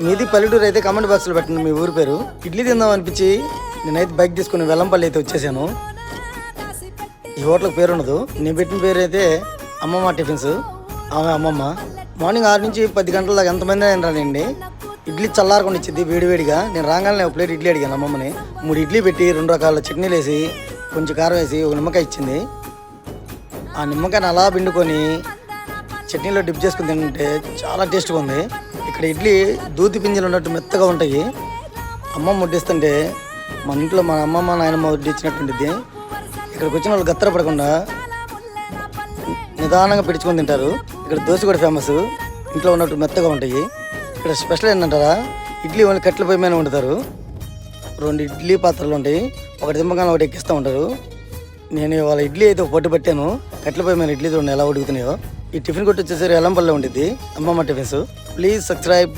మీది పల్లెటూరు అయితే కామెంట్ బాక్స్లో పెట్టండి మీ ఊరి పేరు. ఇడ్లీ తిందాం అనిపించి నేనైతే బైక్ తీసుకుని వెల్లంపల్లి అయితే వచ్చేసాను. ఈ హోటల్కి పేరు ఉండదు, నేను పెట్టిన పేరు అయితే అమ్మమ్మ టిఫిన్స్. ఆమె అమ్మమ్మ మార్నింగ్ 6 నుంచి 10 గంటల దాకా ఎంతమంది అయినా రానండి. ఇడ్లీ చల్లారకుండా ఇచ్చింది వేడివేడిగా. నేను రాగానే ఒక ప్లేట్ ఇడ్లీ అడిగాను అమ్మమ్మని. 3 ఇడ్లీ పెట్టి 2 రకాల చట్నీలు వేసి కొంచెం కారం వేసి ఒక నిమ్మకాయ ఇచ్చింది. ఆ నిమ్మకాయని అలా పిండుకొని చట్నీలో డిప్ చేసుకుని తింటే చాలా టేస్ట్గా ఉంది. ఇక్కడ ఇడ్లీ దూది పింజలు ఉన్నట్టు మెత్తగా ఉంటాయి. అమ్మమ్మ వడ్డిస్తుంటే మన ఇంట్లో మన అమ్మమ్మ నాయనమ్మ వడ్డించినట్టుంటుంది. ఇక్కడికి వచ్చిన వాళ్ళు గత్తర పడకుండా నిదానంగా పిడుచుకొని తింటారు. ఇక్కడ దోశ కూడా ఫేమస్, ఇంట్లో ఉన్నట్టు మెత్తగా ఉంటాయి. ఇక్కడ స్పెషల్ ఏంటంటారా, ఇడ్లీ ఓన్లీ కట్టెల పొయ్యి మీద వండుతారు. 2 ఇడ్లీ పాత్రలు ఉంటాయి, ఒకటి దింపగానే ఒకటి ఎక్కిస్తూ ఉంటారు. నేను వాళ్ళ ఇడ్లీ అయితే ఒక పొట్టు పట్టాను. కట్టెల పొయ్యి మీద ఇడ్లీ చూడండి ఎలా ఉడుకుతున్నాయో. ఈ టిఫిన్ కొట్టి వచ్చేసరికి వెల్లంపల్లి ఉంటుంది, అమ్మమ్మ టిఫిన్స్. Please subscribe.